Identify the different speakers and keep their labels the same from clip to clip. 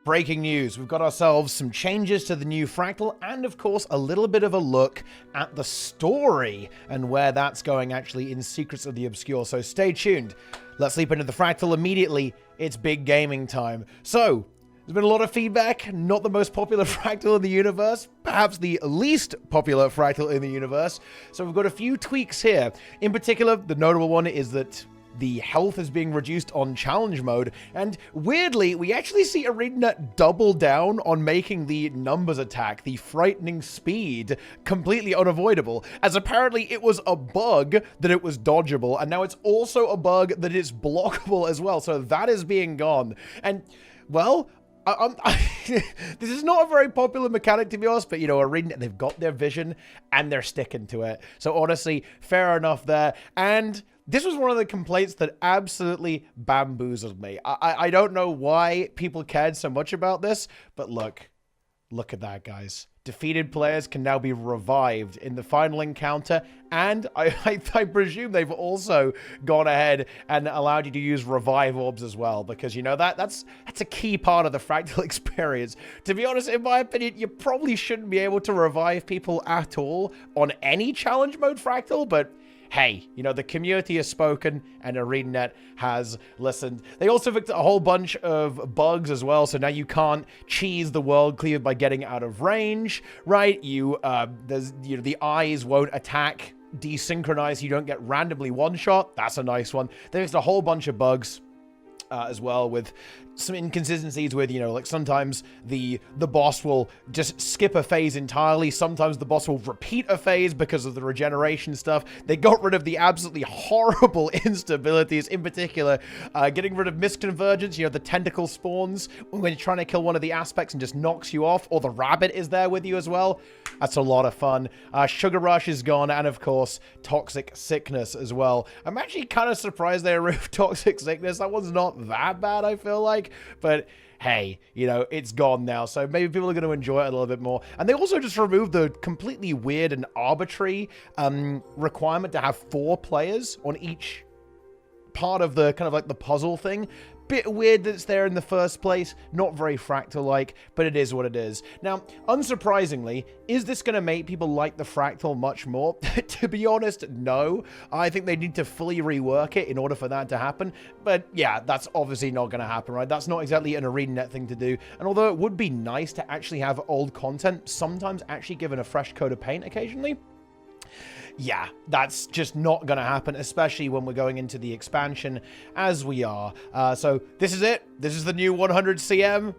Speaker 1: Breaking news, we've got ourselves some changes to the new Fractal and of course a little bit of a look at the story and where that's going actually in Secrets of the Obscure, so stay tuned. Let's leap into the Fractal immediately. It's big gaming time. So, there's been a lot of feedback, not the most popular Fractal in the universe, perhaps the least popular Fractal in the universe, so we've got a few tweaks here. In particular, the notable one is that the health is being reduced on challenge mode, and weirdly, we actually see ArenaNet double down on making the numbers attack, the frightening speed, completely unavoidable, as apparently it was a bug that it was dodgeable, and now it's also a bug that is blockable as well, so that is being gone. And, well, this is not a very popular mechanic, to be honest, but, you know, ArenaNet, they've got their vision, and they're sticking to it. So, honestly, fair enough there. And this was one of the complaints that absolutely bamboozled me. I don't know why people cared so much about this, but look at that, guys. Defeated players can now be revived in the final encounter, and I presume they've also gone ahead and allowed you to use revive orbs as well, because, you know, that's a key part of the Fractal experience. To be honest, in my opinion, you probably shouldn't be able to revive people at all on any challenge mode Fractal, but hey, you know, the community has spoken and ArenaNet has listened. They also fixed a whole bunch of bugs as well, so now you can't cheese the world cleaver by getting out of range, right? The eyes won't attack desynchronized, so you don't get randomly one-shot. That's a nice one. They fixed a whole bunch of bugs as well, with some inconsistencies with, you know, like sometimes the boss will just skip a phase entirely. Sometimes the boss will repeat a phase because of the regeneration stuff. They got rid of the absolutely horrible instabilities, in particular, getting rid of misconvergence, you know, the tentacle spawns when you're trying to kill one of the aspects and just knocks you off, or the rabbit is there with you as well. That's a lot of fun. Sugar Rush is gone, and of course, Toxic Sickness as well. I'm actually kind of surprised they removed Toxic Sickness. That one's not that bad, I feel like, but hey, you know, it's gone now, so maybe people are going to enjoy it a little bit more. And they also just removed the completely weird and arbitrary requirement to have 4 players on each part of the kind of like the puzzle thing. Bit weird that it's there in the first place, not very Fractal-like, but it is what it is. Now, unsurprisingly, is this going to make people like the Fractal much more? To be honest, no. I think they need to fully rework it in order for that to happen, but yeah, that's obviously not going to happen, right? That's not exactly an ArenaNet thing to do, and although it would be nice to actually have old content sometimes actually given a fresh coat of paint occasionally, yeah, that's just not going to happen, especially when we're going into the expansion as we are. So this is it. This is the new 100 CM.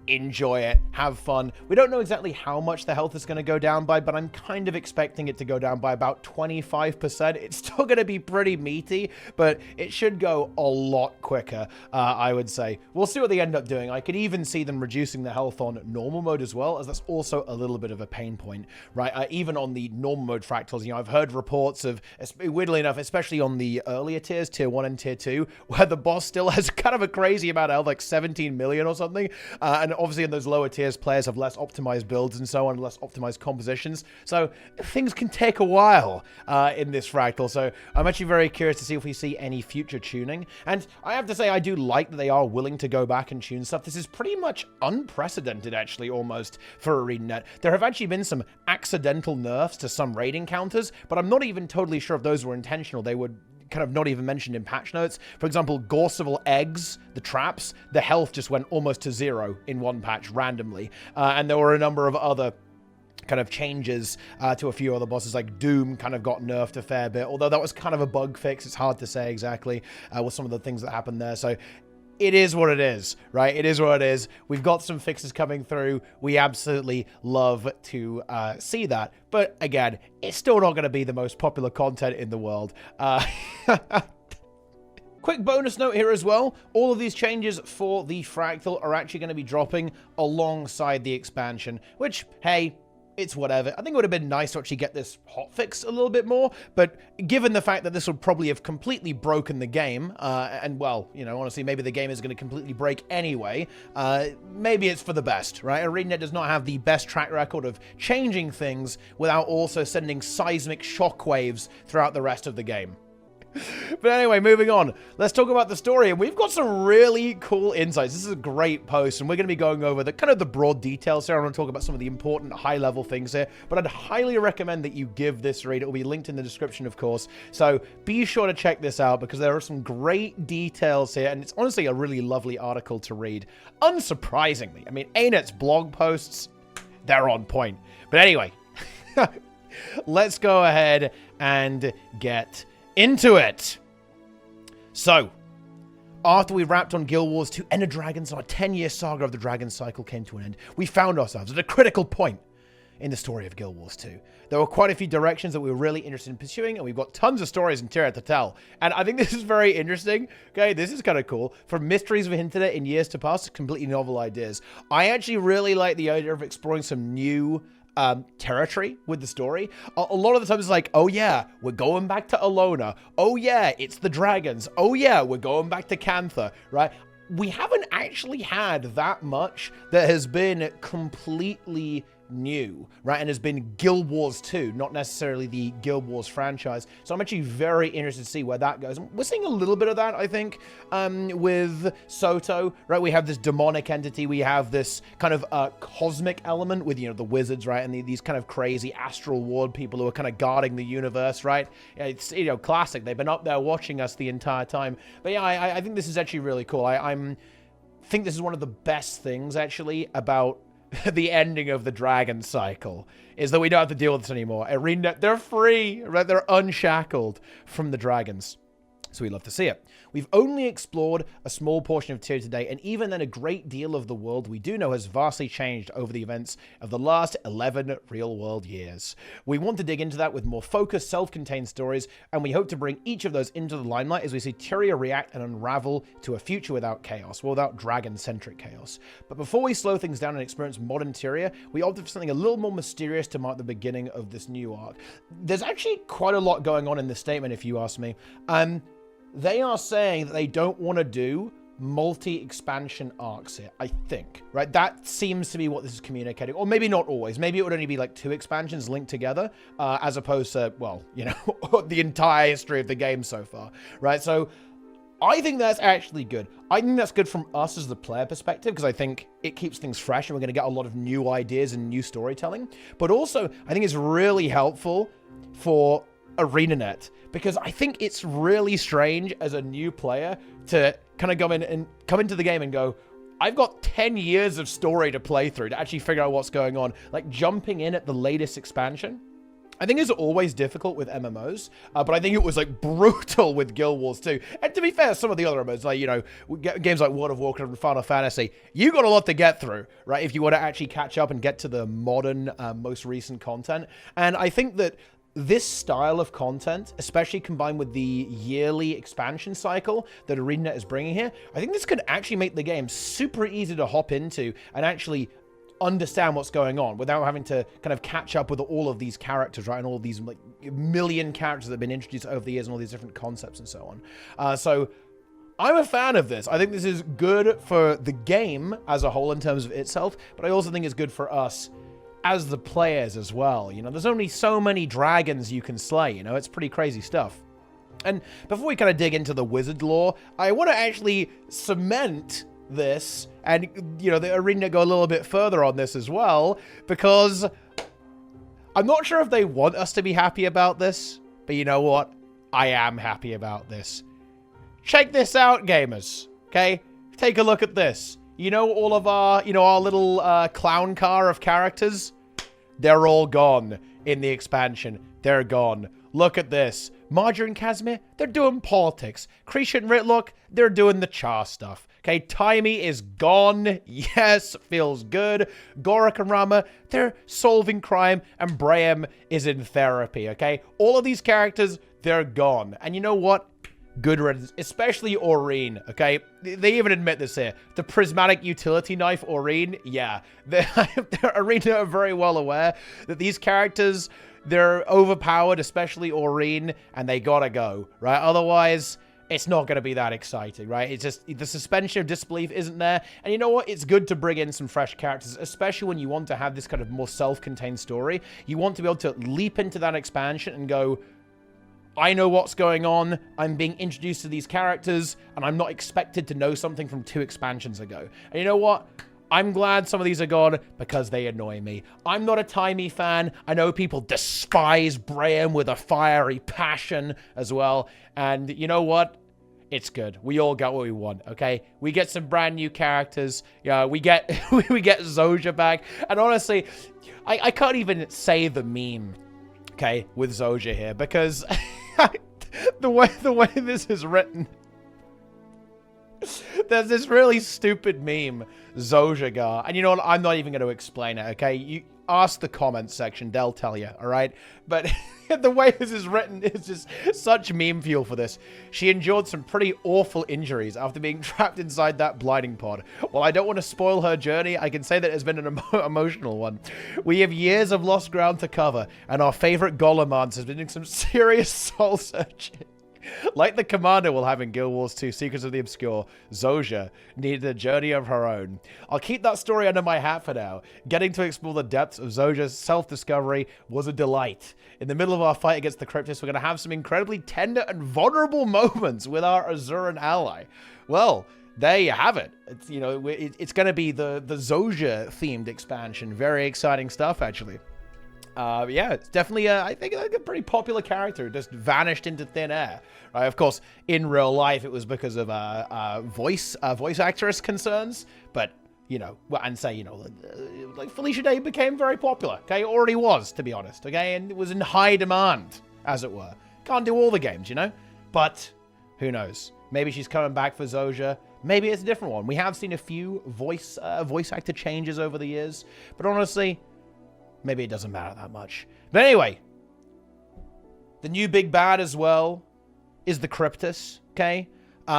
Speaker 1: Enjoy it. Have fun. We don't know exactly how much the health is going to go down by, but I'm kind of expecting it to go down by about 25%. It's still going to be pretty meaty, but it should go a lot quicker, I would say. We'll see what they end up doing. I could even see them reducing the health on normal mode as well, as that's also a little bit of a pain point, right? Even on the normal mode Fractals, you know, I've heard reports of, weirdly enough, especially on the earlier tiers, tier 1 and tier 2, where the boss still has kind of a crazy amount of health, like 17 million or something, and obviously in those lower tiers, players have less optimized builds and so on, less optimized compositions, so things can take a while in this Fractal, so I'm actually very curious to see if we see any future tuning, and I have to say I do like that they are willing to go back and tune stuff. This is pretty much unprecedented, actually, almost, for ArenaNet. There have actually been some accidental nerfs to some raid encounters, but I'm not even totally sure if those were intentional. They would kind of not even mentioned in patch notes. For example, Gorseval eggs, the traps, the health just went almost to 0 in one patch randomly. And there were a number of other kind of changes to a few other bosses, like Doom kind of got nerfed a fair bit, although that was kind of a bug fix. It's hard to say exactly with some of the things that happened there. So it is what it is, right? It is what it is. We've got some fixes coming through. We absolutely love to see that. But again, it's still not going to be the most popular content in the world. Quick bonus note here as well. All of these changes for the Fractal are actually going to be dropping alongside the expansion, which, hey, it's whatever. I think it would have been nice to actually get this hotfix a little bit more, but given the fact that this would probably have completely broken the game, and well, you know, honestly, maybe the game is going to completely break anyway, maybe it's for the best, right? ArenaNet does not have the best track record of changing things without also sending seismic shockwaves throughout the rest of the game. But anyway, moving on. Let's talk about the story. And we've got some really cool insights. This is a great post, and we're going to be going over the kind of the broad details here. I want to talk about some of the important high-level things here. But I'd highly recommend that you give this a read. It will be linked in the description, of course. So be sure to check this out because there are some great details here, and it's honestly a really lovely article to read. Unsurprisingly, I mean, ArenaNet's blog posts, they're on point. But anyway, let's go ahead and get into it. So, after we wrapped on Guild Wars 2 Ender Dragons, our 10-year saga of the Dragon Cycle came to an end. We found ourselves at a critical point in the story of Guild Wars 2. There were quite a few directions that we were really interested in pursuing, and we've got tons of stories and Tyria to tell. And I think this is very interesting. Okay, this is kind of cool. From mysteries we hinted at in years to past, completely novel ideas. I actually really like the idea of exploring some new territory with the story. A lot of the time it's like, oh yeah, we're going back to Alona. Oh yeah, it's the dragons. Oh yeah, we're going back to Cantha, right? We haven't actually had that much that has been completely new, right? And has been Guild Wars 2, not necessarily the Guild Wars franchise. So I'm actually very interested to see where that goes. We're seeing a little bit of that, I think, with Soto, right? We have this demonic entity. We have this kind of cosmic element with, you know, the wizards, right? And these kind of crazy astral ward people who are kind of guarding the universe, right? It's, you know, classic. They've been up there watching us the entire time. But yeah, I think this is actually really cool. I think this is one of the best things, actually, about the ending of the Dragon Cycle, is that we don't have to deal with this anymore. ArenaNet, they're free, right? They're unshackled from the dragons. So we love to see it. We've only explored a small portion of Tyria today, and even then a great deal of the world we do know has vastly changed over the events of the last 11 real-world years. We want to dig into that with more focused, self-contained stories, and we hope to bring each of those into the limelight as we see Tyria react and unravel to a future without chaos, well, without dragon-centric chaos. But before we slow things down and experience modern Tyria, we opted for something a little more mysterious to mark the beginning of this new arc. There's actually quite a lot going on in this statement, if you ask me. They are saying that they don't want to do multi-expansion arcs here, I think, right? That seems to be what this is communicating. Or maybe not always. Maybe it would only be like 2 expansions linked together, as opposed to, well, you know, the entire history of the game so far, right? So I think that's actually good. I think that's good from us as the player perspective, because I think it keeps things fresh and we're going to get a lot of new ideas and new storytelling. But also, I think it's really helpful for ArenaNet, because I think it's really strange as a new player to kind of come into the game and go, I've got 10 years of story to play through to actually figure out what's going on. Like, jumping in at the latest expansion, I think it's always difficult with MMOs, but I think it was, like, brutal with Guild Wars 2. And to be fair, some of the other MMOs, like, you know, games like World of Warcraft and Final Fantasy, you got a lot to get through, right, if you want to actually catch up and get to the modern, most recent content. And I think that this style of content, especially combined with the yearly expansion cycle that ArenaNet is bringing here, I think this could actually make the game super easy to hop into and actually understand what's going on without having to kind of catch up with all of these characters, right? And all these like million characters that have been introduced over the years and all these different concepts and so on. So I'm a fan of this. I think this is good for the game as a whole in terms of itself, but I also think it's good for us as the players as well. You know, there's only so many dragons you can slay, you know, it's pretty crazy stuff. And before we kind of dig into the wizard lore, I want to actually cement this and, you know, the ArenaNet go a little bit further on this as well, because I'm not sure if they want us to be happy about this, but you know what? I am happy about this. Check this out, gamers, okay? Take a look at this. You know, all of our, you know, our little clown car of characters? They're all gone in the expansion. They're gone. Look at this. Marjorie and Casimir, they're doing politics. Krisha and Ritlock, they're doing the Char stuff. Okay, Taimi is gone. Yes, feels good. Gorak and Rama, they're solving crime. And Braham is in therapy, okay? All of these characters, they're gone. And you know what? Good riddance, especially Aurene, okay? They even admit this here. The prismatic utility knife, Aurene, yeah. Arena are very well aware that these characters, they're overpowered, especially Aurene, and they gotta go, right? Otherwise, it's not gonna be that exciting, right? It's just, the suspension of disbelief isn't there. And you know what? It's good to bring in some fresh characters, especially when you want to have this kind of more self-contained story. You want to be able to leap into that expansion and go, I know what's going on. I'm being introduced to these characters, and I'm not expected to know something from 2 expansions ago. And you know what? I'm glad some of these are gone because they annoy me. I'm not a Timey fan. I know people despise Braham with a fiery passion as well. And you know what? It's good. We all got what we want, okay? We get some brand new characters. Yeah, we get we get Zoja back. And honestly, I can't even say the meme, okay, with Zoja here because the way this is written. There's this really stupid meme, Zojagar, and you know what? I'm not even going to explain it, okay? You ask the comments section, they'll tell you, all right? But the way this is written is just such meme fuel for this. She endured some pretty awful injuries after being trapped inside that blinding pod. While I don't want to spoil her journey, I can say that it's been an emotional one. We have years of lost ground to cover, and our favorite Golemans has been doing some serious soul searching. Like the commander we'll have in Guild Wars 2 Secrets of the Obscure, Zoja needed a journey of her own. I'll keep that story under my hat for now. Getting to explore the depths of Zoja's self-discovery was a delight. In the middle of our fight against the Cryptists, we're going to have some incredibly tender and vulnerable moments with our Azuran ally. Well, there you have it. It's, you know, it's going to be the Zoja-themed expansion. Very exciting stuff, actually. Yeah, it's definitely, I think, like a pretty popular character. Just vanished into thin air. Right? Of course, in real life, it was because of voice actress concerns. But, you know, and say, you know, like Felicia Day became very popular. Okay, already was, to be honest. Okay, and it was in high demand, as it were. Can't do all the games, you know. But who knows? Maybe she's coming back for Zoja. Maybe it's a different one. We have seen a few voice actor changes over the years. But honestly, maybe it doesn't matter that much. But anyway, the new big bad as well is the Cryptists, okay?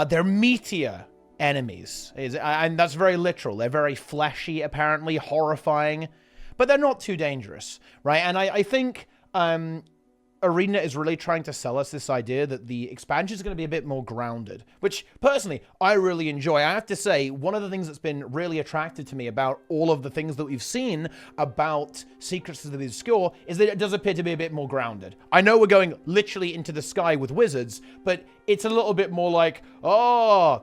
Speaker 1: They're meteor enemies. And that's very literal. They're very fleshy, apparently, horrifying. But they're not too dangerous, right? And I think ArenaNet is really trying to sell us this idea that the expansion is going to be a bit more grounded, which personally I really enjoy. I have to say, one of the things that's been really attractive to me about all of the things that we've seen about Secrets of the Obscure is that it does appear to be a bit more grounded. I know we're going literally into the sky with wizards, but it's a little bit more like, oh,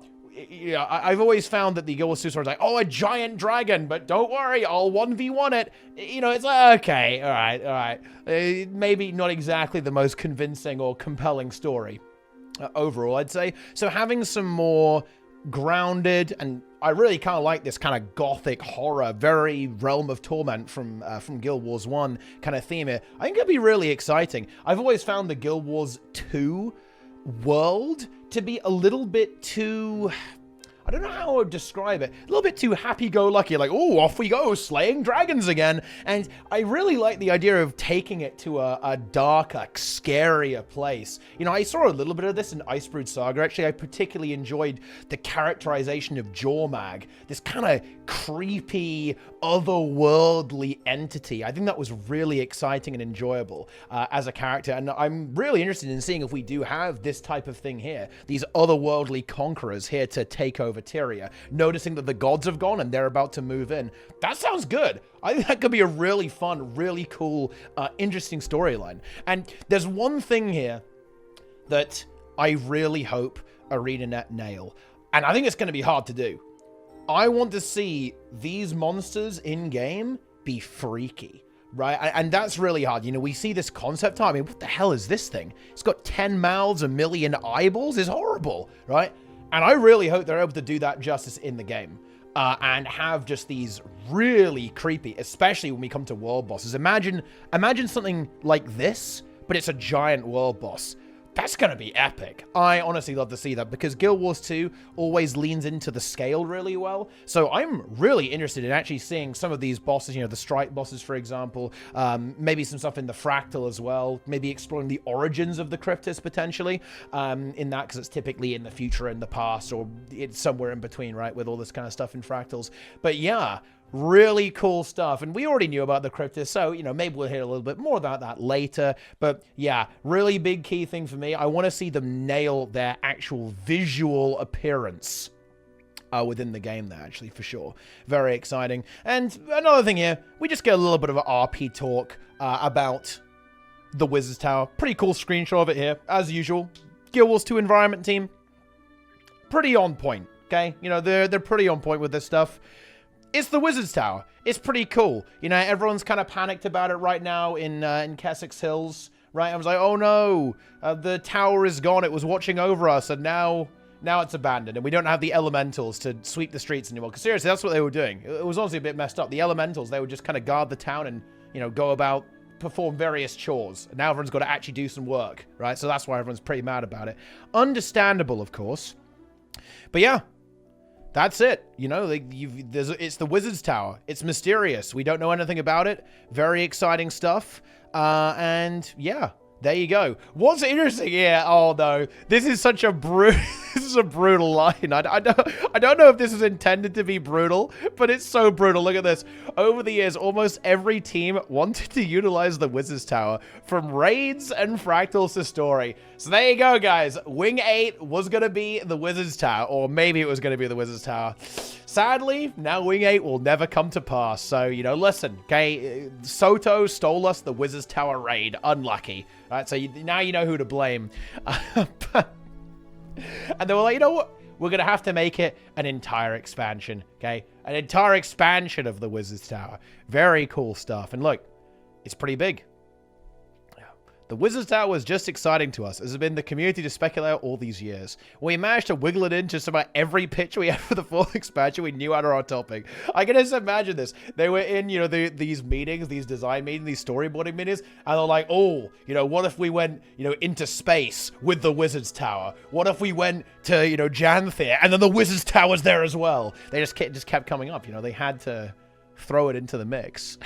Speaker 1: yeah, I've always found that the Guild Wars 2 story is like, oh, a giant dragon, but don't worry, I'll 1v1 it. You know, it's like, okay, all right. Maybe not exactly the most convincing or compelling story overall, I'd say. So having some more grounded, and I really kind of like this kind of gothic horror, very Realm of Torment from Guild Wars 1 kind of theme here, I think it'd be really exciting. I've always found the Guild Wars 2 world to be a little bit too, I don't know how I would describe it, a little bit too happy-go-lucky, like, oh, off we go, slaying dragons again. And I really like the idea of taking it to a darker, scarier place. You know, I saw a little bit of this in Icebrood Saga. Actually, I particularly enjoyed the characterization of Jormag, this kind of creepy, otherworldly entity. I think that was really exciting and enjoyable as a character, and I'm really interested in seeing if we do have this type of thing here, these otherworldly conquerors here to take over Tyria, noticing that the gods have gone and they're about to move in. That sounds good. I think that could be a really fun, really cool, interesting storyline. And there's one thing here that I really hope ArenaNet nail, and I think it's going to be hard to do. I want to see these monsters in-game be freaky, right? And that's really hard. You know, we see this concept art. I mean, what the hell is this thing? It's got 10 mouths, a million eyeballs. It's horrible, right? And I really hope they're able to do that justice in the game and have just these really creepy, especially when we come to world bosses. Imagine something like this, but it's a giant world boss. That's going to be epic. I honestly love to see that because Guild Wars 2 always leans into the scale really well. So I'm really interested in actually seeing some of these bosses, you know, the strike bosses, for example, maybe some stuff in the Fractal as well, maybe exploring the origins of the Cryptists potentially in that, because it's typically in the future and the past, or it's somewhere in between, right, with all this kind of stuff in Fractals. But yeah, really cool stuff. And we already knew about the Cryptists, so, you know, maybe we'll hear a little bit more about that later. But yeah, really big key thing for me. I want to see them nail their actual visual appearance within the game there, actually, for sure. Very exciting. And another thing here, we just get a little bit of an RP talk about the Wizards Tower. Pretty cool screenshot of it here, as usual. Guild Wars 2 environment team. Pretty on point, okay? You know, they're pretty on point with this stuff. It's the Wizards Tower. It's pretty cool. You know, everyone's kind of panicked about it right now in Kessex Hills, right? I was like, oh no, the tower is gone. It was watching over us, and now it's abandoned, and we don't have the elementals to sweep the streets anymore. Because seriously, that's what they were doing. It was honestly a bit messed up. The elementals, they would just kind of guard the town and, you know, go about, perform various chores. And now everyone's got to actually do some work, right? So that's why everyone's pretty mad about it. Understandable, of course. But yeah, that's it. You know, it's the Wizards Tower. It's mysterious. We don't know anything about it. Very exciting stuff. And yeah, there you go. What's interesting here? Oh no, this is such a brutal line. I don't know if this is intended to be brutal, but it's so brutal. Look at this. Over the years, almost every team wanted to utilize the Wizards Tower, from raids and fractals to story. So there you go, guys. Wing 8 was going to be the Wizards Tower, or maybe it was going to be the Wizards Tower. Sadly, now Wing 8 will never come to pass. So, you know, listen, okay, Soto stole us the Wizards Tower raid. Unlucky. All right, so now you know who to blame. And they were like, you know what? We're going to have to make it an entire expansion, okay? An entire expansion of the Wizards Tower. Very cool stuff. And look, it's pretty big. The Wizards Tower was just exciting to us, as it's been the community to speculate all these years. We managed to wiggle it into just about every pitch we had for the fourth expansion we knew out of our topic. I can just imagine this. They were in, you know, these meetings, these design meetings, these storyboarding meetings, and they're like, oh, you know, what if we went, you know, into space with the Wizards Tower? What if we went to, you know, Janthir, and then the Wizards Tower's there as well? They just kept coming up, you know, they had to throw it into the mix.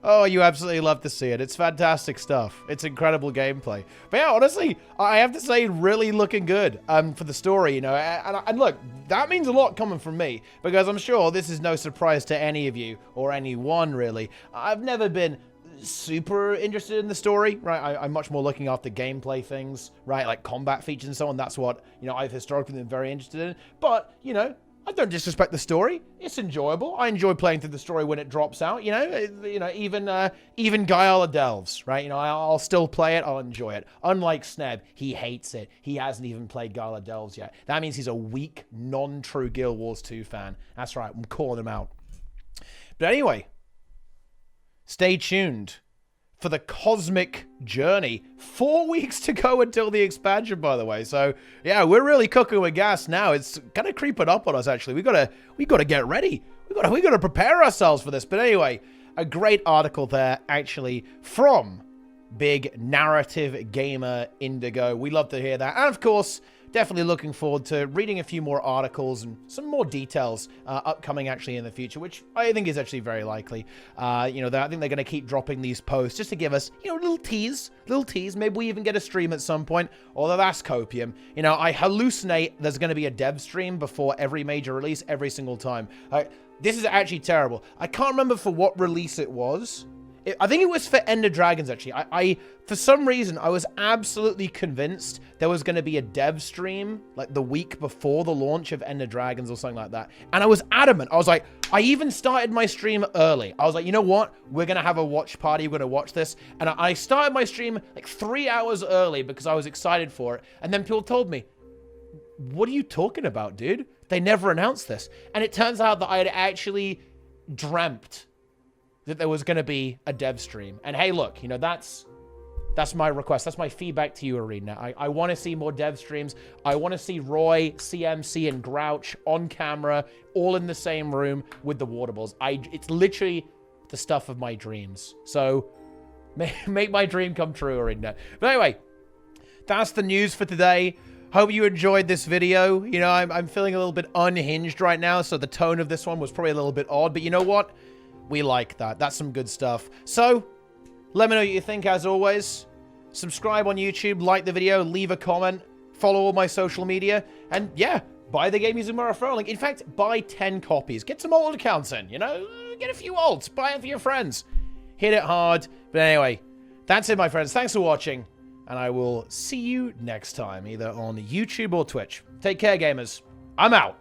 Speaker 1: Oh, you absolutely love to see it. It's fantastic stuff. It's incredible gameplay. But yeah, honestly, I have to say, really looking good for the story, you know. And look, that means a lot coming from me, because I'm sure this is no surprise to any of you, or anyone, really. I've never been super interested in the story, right? I'm much more looking after gameplay things, right? Like combat features and so on. That's what, you know, I've historically been very interested in. But, you know, I don't disrespect the story. It's enjoyable. I enjoy playing through the story when it drops out. You know, even Guile Delves, right? You know, I'll still play it. I'll enjoy it. Unlike Sneb, he hates it. He hasn't even played Guile Delves yet. That means he's a weak, non-true Guild Wars 2 fan. That's right. I'm calling him out. But anyway, stay tuned for the cosmic journey. 4 weeks to go until the expansion, by the way. So yeah, we're really cooking with gas now. It's kind of creeping up on us, actually. We gotta get ready. We gotta prepare ourselves for this. But anyway, a great article there, actually, from big narrative gamer Indigo. We love to hear that. And of course, definitely looking forward to reading a few more articles and some more details upcoming actually in the future, which I think is actually very likely. You know, I think they're going to keep dropping these posts just to give us, you know, a little tease. Maybe we even get a stream at some point, although that's copium. You know, I hallucinate there's going to be a dev stream before every major release every single time. This is actually terrible. I can't remember for what release it was. I think it was for Ender Dragons, actually. For some reason, I was absolutely convinced there was going to be a dev stream, like, the week before the launch of Ender Dragons or something like that. And I was adamant. I was like, I even started my stream early. I was like, you know what? We're going to have a watch party. We're going to watch this. And I started my stream, like, 3 hours early because I was excited for it. And then people told me, what are you talking about, dude? They never announced this. And it turns out that I had actually dreamt that there was going to be a dev stream. And hey, look, you know, that's my request. That's my feedback to you, ArenaNet. I want to see more dev streams. I want to see Roy, CMC, and Grouch on camera, all in the same room with the water balls. It's literally the stuff of my dreams. So make my dream come true, ArenaNet. But anyway, that's the news for today. Hope you enjoyed this video. You know, I'm feeling a little bit unhinged right now, so the tone of this one was probably a little bit odd. But you know what? We like that. That's some good stuff. So, let me know what you think, as always. Subscribe on YouTube, like the video, leave a comment, follow all my social media, and yeah, buy the game using my referral link. In fact, buy 10 copies. Get some old accounts in, you know? Get a few alts. Buy it for your friends. Hit it hard. But anyway, that's it, my friends. Thanks for watching, and I will see you next time, either on YouTube or Twitch. Take care, gamers. I'm out.